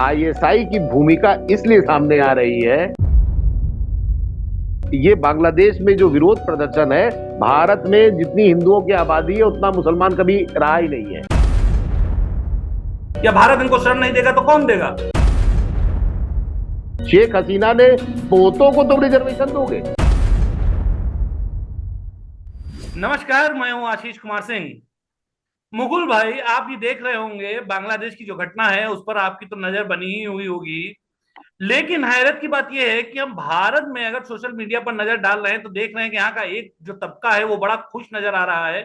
ISI की भूमिका इसलिए सामने आ रही है, ये बांग्लादेश में जो विरोध प्रदर्शन है, भारत में जितनी हिंदुओं की आबादी है उतना मुसलमान कभी रहा ही नहीं है। या भारत इनको शरण नहीं देगा तो कौन देगा? शेख हसीना ने पोतों को तुम रिजर्वेशन दोगे? नमस्कार, मैं हूं आशीष कुमार सिंह। मुकुल भाई, आप ये देख रहे होंगे बांग्लादेश की जो घटना है उस पर आपकी तो नजर बनी ही हुई होगी। लेकिन हैरत की बात यह है कि हम भारत में अगर सोशल मीडिया पर नजर डाल रहे हैं तो देख रहे हैं कि यहाँ का एक जो तबका है वो बड़ा खुश नजर आ रहा है।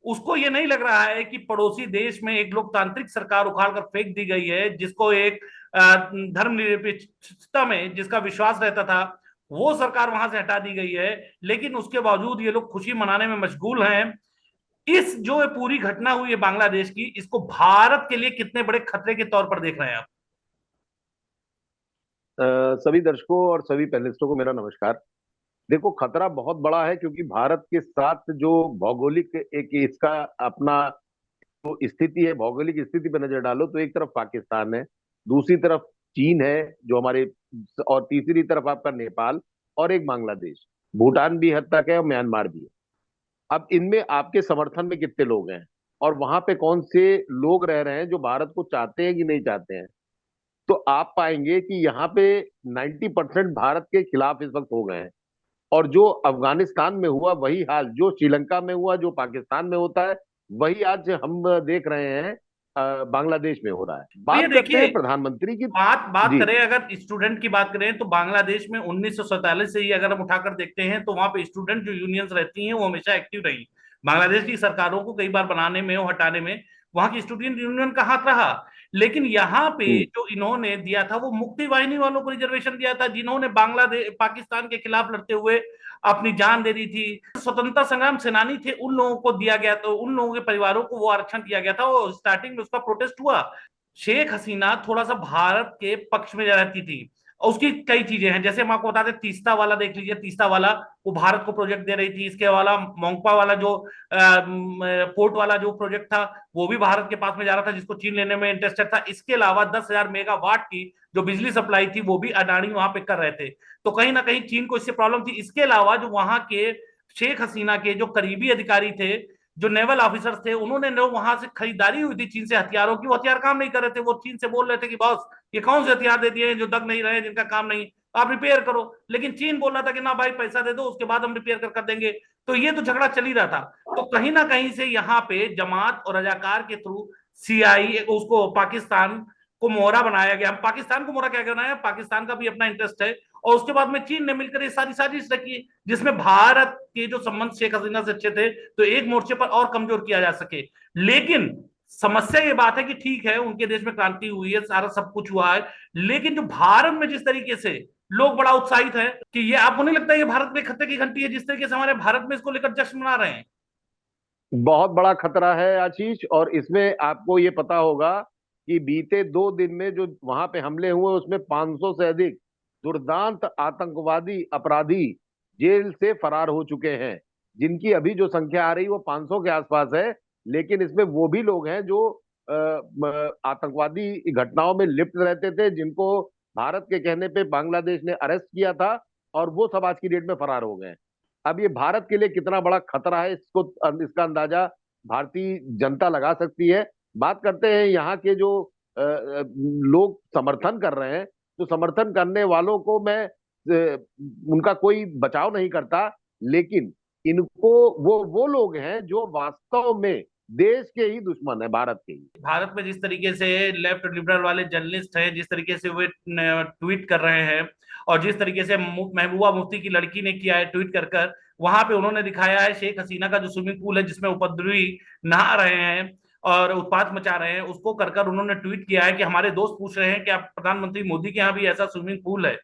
उसको ये नहीं लग रहा है कि पड़ोसी देश में एक लोकतांत्रिक सरकार उखाड़ कर फेंक दी गई है, जिसको एक धर्मनिरपेक्षता में जिसका विश्वास रहता था, वो सरकार वहां से हटा दी गई है। लेकिन उसके बावजूद ये लोग खुशी मनाने में मशगूल हैं। इस जो पूरी घटना हुई है बांग्लादेश की, इसको भारत के लिए कितने बड़े खतरे के तौर पर देख रहे हैं आप? सभी दर्शकों और सभी पैनलिस्टों को मेरा नमस्कार। देखो, खतरा बहुत बड़ा है क्योंकि भारत के साथ जो भौगोलिक एक इसका अपना जो स्थिति है, भौगोलिक स्थिति पर नजर डालो तो एक तरफ पाकिस्तान है, दूसरी तरफ चीन है जो हमारे, और तीसरी तरफ आपका नेपाल, और एक बांग्लादेश, भूटान भी हद तक है और म्यांमार भी है। अब इनमें आपके समर्थन में कितने लोग हैं और वहां पे कौन से लोग रह रहे हैं जो भारत को चाहते हैं कि नहीं चाहते हैं, तो आप पाएंगे कि यहाँ पे 90% भारत के खिलाफ इस वक्त हो गए हैं। और जो अफगानिस्तान में हुआ वही हाल जो श्रीलंका में हुआ, जो पाकिस्तान में होता है, वही आज हम देख रहे हैं बांग्लादेश में हो रहा है। तो ये बात करते देखिए, हैं प्रधानमंत्री की। बात जी। करें, अगर स्टूडेंट की बात करें तो बांग्लादेश में 1947 से ही अगर हम उठाकर देखते हैं तो वहां पे स्टूडेंट जो यूनियंस रहती हैं वो हमेशा एक्टिव रही। बांग्लादेश की सरकारों को कई बार बनाने में और हटाने में वहां की स्टूडेंट यूनियन का हाथ रहा। लेकिन यहाँ पे हम्म। जो इन्होंने दिया था वो मुक्ति वाहिनी वालों को रिजर्वेशन दिया था, जिन्होंने बांग्लादेश पाकिस्तान के खिलाफ लड़ते हुए अपनी जान दे दी थी। स्वतंत्रता संग्राम सेनानी थे, उन लोगों को दिया गया, तो उन लोगों के परिवारों को वो आरक्षण दिया गया था और स्टार्टिंग में उसका प्रोटेस्ट हुआ। शेख हसीना थोड़ा सा भारत के पक्ष में रहती थी और उसकी कई चीजें हैं, जैसे हम आपको बताते, तीस्ता वाला देख लीजिए। तीस्ता वाला वो भारत को प्रोजेक्ट दे रही थी। इसके वाला मोंगपा वाला जो पोर्ट वाला जो प्रोजेक्ट था वो भी भारत के पास में जा रहा था, जिसको चीन लेने में इंटरेस्टेड था। इसके अलावा 10,000 मेगावाट की जो बिजली सप्लाई थी वो भी अडानी वहां पे कर रहे थे। तो कहीं ना कहीं चीन को इससे प्रॉब्लम थी। इसके अलावा जो वहां के शेख हसीना के जो करीबी अधिकारी थे, जो नेवल ऑफिसर्स थे, उन्होंने जो वहां से खरीदारी हुई थी चीन से हथियारों की, वो हथियार काम नहीं कर रहे थे। वो चीन से बोल रहे थे कि बॉस, ये कौन से हथियार दे दिए जो दग नहीं रहे, जिनका काम नहीं, आप रिपेयर करो। लेकिन चीन बोल रहा था कि ना भाई, पैसा दे दो, उसके बाद हम रिपेयर कर देंगे। तो ये तो झगड़ा चल ही रहा था। तो कहीं ना कहीं से यहाँ पे जमात और रजाकार के थ्रू सीआई उसको पाकिस्तान को मोहरा बनाया गया। पाकिस्तान को मोहरा क्या करना है, पाकिस्तान का भी अपना इंटरेस्ट है। और उसके बाद में चीन ने मिलकर ये सारी साजिश रखी, जिसमें भारत के जो संबंध शेख हसीना से अच्छे थे तो एक मोर्चे पर और कमजोर किया जा सके। लेकिन समस्या ये बात है कि ठीक है, उनके देश में क्रांति हुई है, सारा सब कुछ हुआ है, लेकिन जो भारत में जिस तरीके से लोग बड़ा उत्साहित है कि ये, आपको नहीं लगता ये भारत में खतरे की घंटी है, जिस तरीके से हमारे भारत में इसको लेकर जश्न मना रहे हैं? बहुत बड़ा खतरा है आशीष, और इसमें आपको ये पता होगा कि बीते 2 दिन में जो वहां पे हमले हुए उसमें 500 से अधिक दुर्दांत आतंकवादी अपराधी जेल से फरार हो चुके हैं, जिनकी अभी जो संख्या आ रही है वो 500 के आसपास है। लेकिन इसमें वो भी लोग हैं जो आतंकवादी घटनाओं में लिप्त रहते थे, जिनको भारत के कहने पे बांग्लादेश ने अरेस्ट किया था, और वो सब आज की डेट में फरार हो गए। अब ये भारत के लिए कितना बड़ा खतरा है, इसको इसका अंदाजा भारतीय जनता लगा सकती है। बात करते हैं यहाँ के जो लोग समर्थन कर रहे हैं, तो समर्थन करने वालों को मैं उनका कोई बचाव नहीं करता, लेकिन इनको वो लोग हैं जो वास्तव में देश के ही दुश्मन है, भारत के ही। भारत में जिस तरीके से लेफ्ट लिबरल वाले जर्नलिस्ट हैं, जिस तरीके से वे ट्वीट कर रहे हैं, और जिस तरीके से महबूबा मुफ्ती की लड़की ने किया है ट्वीट कर कर, वहां पे उन्होंने दिखाया है शेख हसीना का जो स्विमिंग पूल है जिसमें उपद्रवी नहा रहे हैं और उत्पात मचा रहे हैं, उसको कर कर उन्होंने ट्वीट किया है कि हमारे दोस्त पूछ रहे हैं कि आप प्रधानमंत्री मोदी के यहाँ भी ऐसा स्विमिंग पूल है।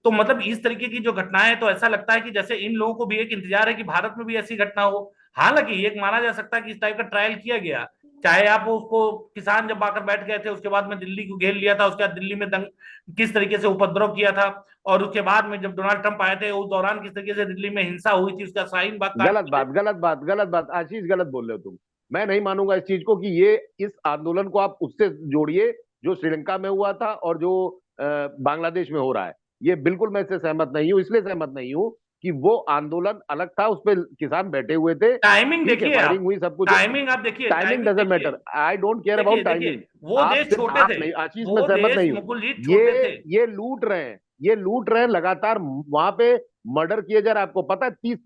तो मतलब इस तरीके की जो घटनाएं हैं, तो ऐसा लगता है कि जैसे इन लोगों को भी एक इंतजार है कि भारत में भी ऐसी घटना हो। हालांकि एक माना जा सकता है कि इस टाइप का ट्रायल किया गया, चाहे आप उसको, किसान जब आकर बैठ गए थे उसके बाद में दिल्ली को घेर लिया था, उसके बाद दिल्ली में दंग किस तरीके से उपद्रव किया था, और उसके बाद में जब डोनाल्ड ट्रंप आए थे उस दौरान किस तरीके से दिल्ली में हिंसा हुई थी, उसका शाहीन बाग कांड। गलत बात, गलत बात, गलत बात आशीष, गलत बोल रहे हो तुम। मैं नहीं मानूंगा इस चीज को कि ये इस आंदोलन को आप उससे जोड़िए जो श्रीलंका में हुआ था और जो बांग्लादेश में हो रहा है। ये बिल्कुल मैं इससे सहमत नहीं हूं, इसलिए सहमत नहीं हूं कि वो आंदोलन अलग था, उस पर किसान बैठे हुए थे, टाइमिंग ठीक है, देखिए आप, फायरिंग हुई, सब कुछ। टाइमिंग आप देखिए, टाइमिंग टाइमिंग डजंट देखिए, मैटर, आई डोंट केयर देखिए अबाउट देखिए, टाइमिंग। वो आप देश सिर्फ छोटे आप थे, नहीं, आशीष मैं वो सहमत देश नहीं हूं। मुकुल जी छोटे ये थे। ये लूट रहे हैं, ये लूट रहे हैं लगातार, वहां पे मर्डर किए जा रहे हैं। आपको पता है 30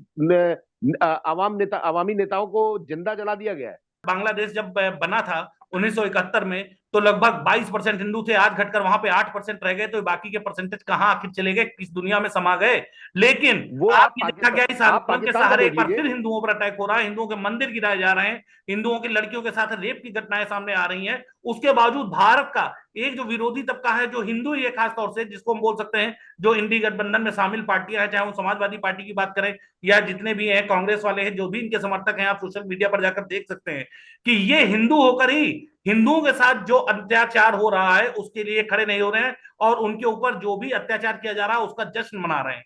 अवामी नेताओं को जिंदा जला दिया गया है। बांग्लादेश जब बना था 1971 में, तो लगभग 22% हिंदू थे, आज घटकर वहां पे 8% रह गए, तो बाकी के परसेंटेज कहाँ आखिर चले गए, किस दुनिया में समा गए। लेकिन वो आज आप ये देखा गया इस आप आंदोलन के पाकिस्तान का सहारे देख एक बार लीजिए। फिर हिंदुओं पर अटैक हो रहा है, हिंदुओं के मंदिर गिराए जा रहे हैं, हिंदुओं की लड़कियों के साथ रेप की घटनाएं सामने आ रही हैं। उसके बावजूद भारत का एक जो विरोधी तबका है, जो हिंदू ही है खास तौर से, जिसको हम बोल सकते हैं जो इंडी गठबंधन में शामिल पार्टियां हैं, चाहे वो समाजवादी पार्टी की बात करें या जितने भी हैं कांग्रेस वाले हैं, जो भी इनके समर्थक हैं, आप सोशल मीडिया पर जाकर देख सकते हैं कि ये हिंदू होकर ही हिंदुओं के साथ जो अत्याचार हो रहा है उसके लिए खड़े नहीं हो रहे हैं, और उनके ऊपर जो भी अत्याचार किया जा रहा है उसका जश्न मना रहे हैं।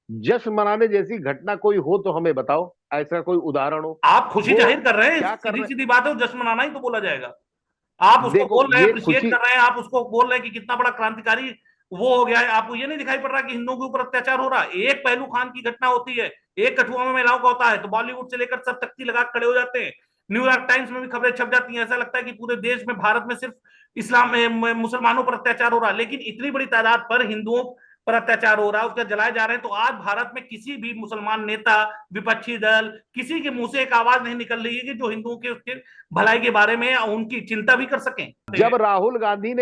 जश्न मनाने जैसी घटना कोई हो तो हमें बताओ, ऐसा कोई उदाहरण हो। आप खुशी वो जाहिर कर रहे हैं, क्या कर सीधी रहे सीधी बात है, वो जश्न मनाना ही तो बोला जाएगा। आप हैं? उसको देखो बोल रहे हैं, ये अप्रिशिएट खुशी, कर रहे हैं, आप उसको बोल रहे हैं कि कितना बड़ा क्रांतिकारी वो हो गया है, आपको ये नहीं दिखाई पड़ रहा कि हिंदुओं के ऊपर अत्याचार हो रहा है। एक पहलू खान की घटना होती है, एक कठुआ में महिलाओं का होता है, तो बॉलीवुड से लेकर सब तख्ती लगा खड़े हो जाते हैं। न्यूयॉर्क टाइम्स में भी खबरें छप जाती हैं, ऐसा लगता है कि पूरे देश में, भारत में सिर्फ इस्लाम मुसलमानों पर अत्याचार हो रहा है, लेकिन इतनी बड़ी तादाद पर हिंदुओं पर अत्याचार हो रहा है, उसका जलाए जा रहे हैं। तो आज भारत में किसी भी मुसलमान नेता, विपक्षी दल, किसी के मुंह से एक आवाज नहीं निकल रही है कि जो हिंदुओं के उसके भलाई के बारे में उनकी चिंता भी कर सकें। जब राहुल गांधी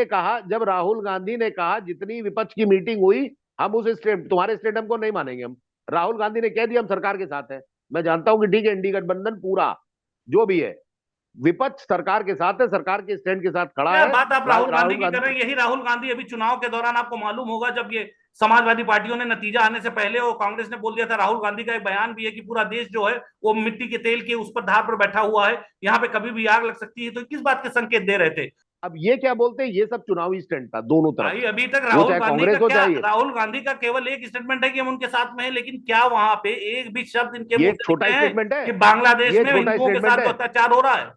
ने कहा जितनी विपक्ष की मीटिंग हुई, हम उस स्टेट तुम्हारे स्टेडियम को नहीं मानेंगे हम। राहुल गांधी ने कह दिया हम सरकार के साथ हैं। मैं जानता हूं कि ठीक है, इंडी गठबंधन पूरा जो भी है, विपक्ष सरकार के साथ है, सरकार के स्टैंड के साथ खड़ा क्या है। बात आप राहुल गांधी राहुल की कर रहे गांधी, हैं, यही राहुल गांधी अभी चुनाव के दौरान, आपको मालूम होगा, जब ये समाजवादी पार्टियों ने नतीजा आने से पहले और कांग्रेस ने बोल दिया था, राहुल गांधी का एक बयान भी है कि पूरा देश जो है वो मिट्टी के तेल के उस पर धार पर बैठा हुआ है, यहाँ पे कभी भी आग लग सकती है। तो किस बात के संकेत दे रहे थे? अब ये क्या बोलते हैं, ये सब चुनावी स्टैंड था दोनों तरफ भाई से, अभी तक वो राहुल चाहे गांधी का कांग्रेस हो क्या, चाहे। राहुल गांधी का केवल एक स्टेटमेंट है कि हम उनके साथ में हैं, लेकिन क्या वहां पे एक भी शब्द इनके ये मुंह एक से छोटा निकले हैं स्टेटमेंट है, कि बांग्लादेश ये में छोटा हिंदुओं के स्टेटमेंट साथ जो है, अत्याचार हो रहा है?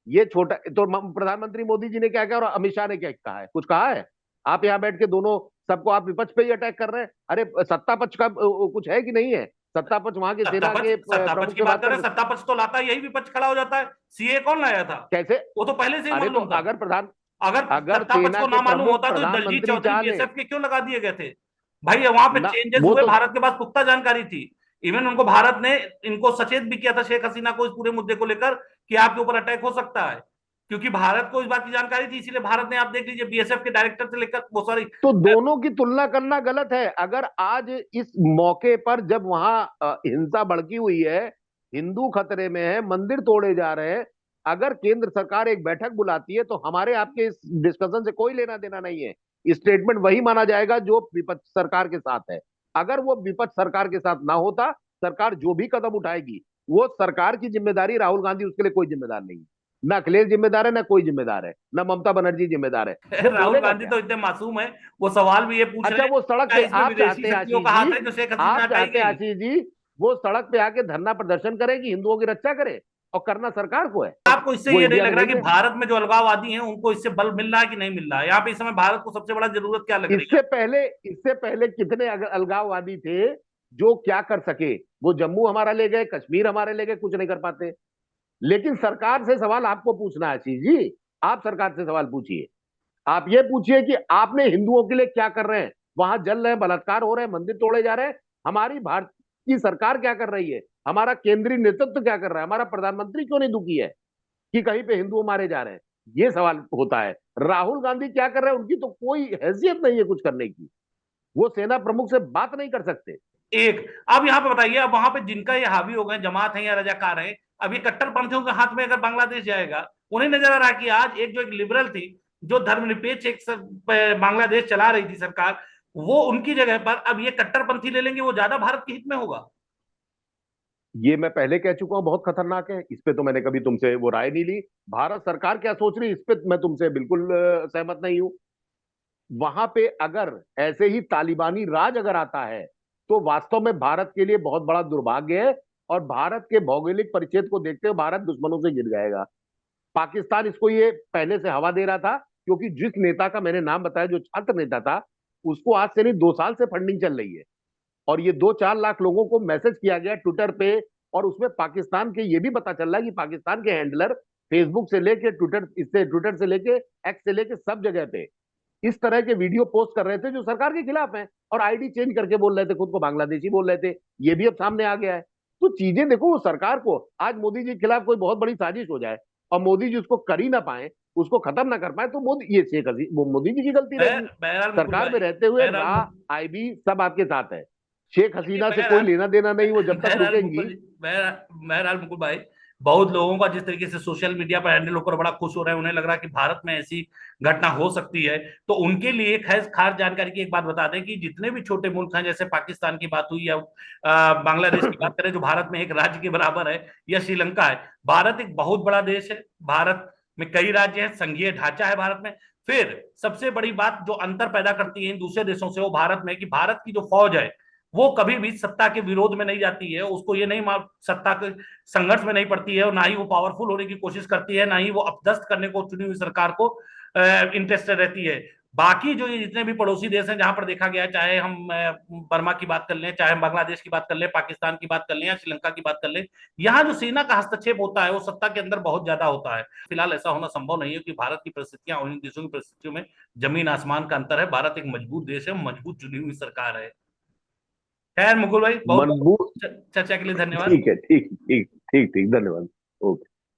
ये छोटा तो प्रधानमंत्री मोदी जी ने क्या कहा और अमित शाह ने क्या कहा है? कुछ कहा है? आप यहाँ बैठ के दोनों सबको आप विपक्ष पे ही अटैक कर रहे हैं। अरे सत्ता पक्ष का कुछ है कि नहीं है? सत्ता पक्ष वहां के सेना के सत्ता पक्ष प्रमुख की से बात बात कर कर रहे हैं, सकते। सत्ता पक्ष तो लाता है, यही विपक्ष खड़ा हो जाता है। सीए कौन लाया था? कैसे? वो तो पहले से ही अरे तो मालूम था। अगर प्रधान अगर अगर सत्ता पक्ष सेना को के ना मालूम प्रमुख होता तो दलजीत प्रधानमंत्री चौधरी चाह ले बीएसएफ के क्यों लगा दिए गए थे? भाई वहां पे ना, चेंजेस वो हुए, तो भारत के पास पुख्ता जानकारी थी। इवन उनको भारत ने इनको सचेत भी किया था, शेख हसीना को, इस पूरे मुद्दे को लेकर कि आपके ऊपर अटैक हो सकता है, क्योंकि भारत को इस बात की जानकारी थी। इसीलिए भारत ने, आप देख लीजिए, बीएसएफ के डायरेक्टर से लेकर वो, सॉरी, तो दोनों की तुलना करना गलत है। अगर आज इस मौके पर जब वहां हिंसा भड़की हुई है, हिंदू खतरे में है, मंदिर तोड़े जा रहे हैं, अगर केंद्र सरकार एक बैठक बुलाती है तो हमारे आपके इस डिस्कशन से कोई लेना देना नहीं है। स्टेटमेंट वही माना जाएगा जो विपक्ष सरकार के साथ है। अगर वो विपक्ष सरकार के साथ ना होता, सरकार जो भी कदम उठाएगी वो सरकार की जिम्मेदारी, राहुल गांधी उसके लिए कोई जिम्मेदार नहीं है। ना अखिलेश जिम्मेदार है, ना कोई जिम्मेदार है, ना ममता बनर्जी जिम्मेदार है। वो राहुल बोलेगा गांधी क्या? तो इतने मासूम है, वो सवाल भी ये पूछ रहे अच्छा, हैं वो सड़क क्या पे इसमें आप विदेशी चाहते हैं शक्तियों आशीष का हाथ जी, है जो शेख हसीना आप हटाई चाहते हैं गई? आशीष जी, वो सड़क पे आके धरना प्रदर्शन करे कि हिंदुओं की रक्षा करे, और करना सरकार को है। आपको इससे वो ये नहीं इंडिया लग में रहा नहीं कि है। भारत में जो अलगाववादी हैं उनको इससे बल मिल रहा है कि नहीं मिल रहा है? यहाँ पे इस समय भारत को सबसे बड़ा जरूरत क्या लग रही है? इससे पहले कितने अलगाववादी थे जो क्या कर सके? वो जम्मू हमारा ले गए, कश्मीर हमारे ले गए, कुछ नहीं कर पाते। लेकिन सरकार से सवाल आपको पूछना है आशीष जी, आप सरकार से सवाल पूछिए। आप ये पूछिए कि आपने हिंदुओं के लिए क्या कर रहे हैं? वहां जल रहे हैं, बलात्कार हो रहे हैं, मंदिर तोड़े जा रहे हैं, हमारी भारतीय सरकार क्या कर रही है? हमारा केंद्रीय नेतृत्व क्या कर रहा है? हमारा प्रधानमंत्री क्यों नहीं दुखी है कि कहीं पे हिंदू मारे जा रहे हैं? ये सवाल होता है। राहुल गांधी क्या कर रहे हैं? उनकी तो कोई हैसियत नहीं है कुछ करने की। वो सेना प्रमुख से बात नहीं कर सकते। एक, अब यहाँ पे बताइए, अब वहां पे जिनका ये हावी हो गए, जमात है या रजाकार है, अब ये कट्टरपंथियों के हाथ में अगर बांग्लादेश जाएगा, उन्हें नजर आ रहा है कि आज एक जो एक लिबरल थी, जो धर्मनिरपेक्ष एक बांग्लादेश चला रही थी सरकार, वो उनकी जगह पर अब ये कट्टरपंथी ले लेंगे, वो ज्यादा भारत के हित में होगा। ये मैं पहले कह चुका हूं, बहुत खतरनाक है। इस पे तो मैंने कभी तुमसे वो राय नहीं ली। भारत सरकार क्या सोच रही है इस पे मैं तुमसे बिल्कुल सहमत नहीं हूं। वहां पे अगर ऐसे ही तालिबानी राज अगर आता है तो वास्तव में भारत के लिए बहुत बड़ा दुर्भाग्य है, और भारत के भौगोलिक परिचय को देखते हुए भारत दुश्मनों से गिर जाएगा। पाकिस्तान इसको ये पहले से हवा दे रहा था, क्योंकि जिस नेता का मैंने नाम बताया जो छात्र नेता था, उसको आज से नहीं 2 साल से फंडिंग चल रही है, और ये 2-4 लाख लोगों को मैसेज किया गया ट्विटर पे, और उसमें पाकिस्तान के ये भी पता चल रहा है कि पाकिस्तान के हैंडलर फेसबुक से लेके ट्विटर से लेके एक्स से लेके सब जगह पे इस तरह के वीडियो पोस्ट कर रहे थे जो सरकार के खिलाफ हैं, और आईडी चेंज करके बोल रहे थे, खुद को बांग्लादेशी बोल रहे थे। ये भी अब सामने आ गया है। तो चीजें देखो, वो सरकार को आज मोदी जी के खिलाफ कोई बहुत बड़ी साजिश हो जाए और मोदी जी उसको कर ही ना पाए, उसको खत्म ना कर पाए, तो मोदी ये शेख हसीना वो मोदी जी की गलती रहेगी। बहरहाल मुकुल सरकार में भाई, रहते हुए बहरहाल राह आईबी सब आपके साथ है। शेख देखिए हसीना से कोई बहरहाल, लेना देना नहीं, वो जब तक बहरहाल रुकेंगी। मुकुल जी, बहरहाल मुकुल भाई, बहुत लोगों का जिस तरीके से सोशल मीडिया पर हैंडल होकर बड़ा खुश हो रहे हैं, उन्हें लग रहा है कि भारत में ऐसी घटना हो सकती है, तो उनके लिए खैर खास जानकारी की एक बात बता दें कि जितने भी छोटे मुल्क हैं, जैसे पाकिस्तान की बात हुई या बांग्लादेश की बात करें जो भारत में एक राज्य के बराबर है, या श्रीलंका है, भारत एक बहुत बड़ा देश है। भारत में कई राज्य हैं, संघीय ढांचा है भारत में। फिर सबसे बड़ी बात जो अंतर पैदा करती है इन दूसरे देशों से वो भारत में, कि भारत की जो फौज है वो कभी भी सत्ता के विरोध में नहीं जाती है, उसको ये नहीं सत्ता के संघर्ष में नहीं पड़ती है, और ना ही वो पावरफुल होने की कोशिश करती है, ना ही वो अपदस्थ करने को चुनी हुई सरकार को इंटरेस्टेड रहती है। बाकी जो ये जितने भी पड़ोसी देश हैं जहां पर देखा गया है, चाहे हम बर्मा की बात कर लें, चाहे हम बांग्लादेश की बात कर लें, पाकिस्तान की बात कर लें या श्रीलंका की बात कर लें, यहाँ जो सेना का हस्तक्षेप होता है वो सत्ता के अंदर बहुत ज्यादा होता है। फिलहाल ऐसा होना संभव नहीं है कि भारत की परिस्थितियां और इन देशों की परिस्थितियों में जमीन आसमान का अंतर है। भारत एक मजबूत देश है, मजबूत चुनी हुई सरकार है। खैर मुकुल भाई, बहुत मनबू बहुत चर्चा के लिए धन्यवाद। ठीक है, ठीक ठीक ठीक ठीक, धन्यवाद। ओके।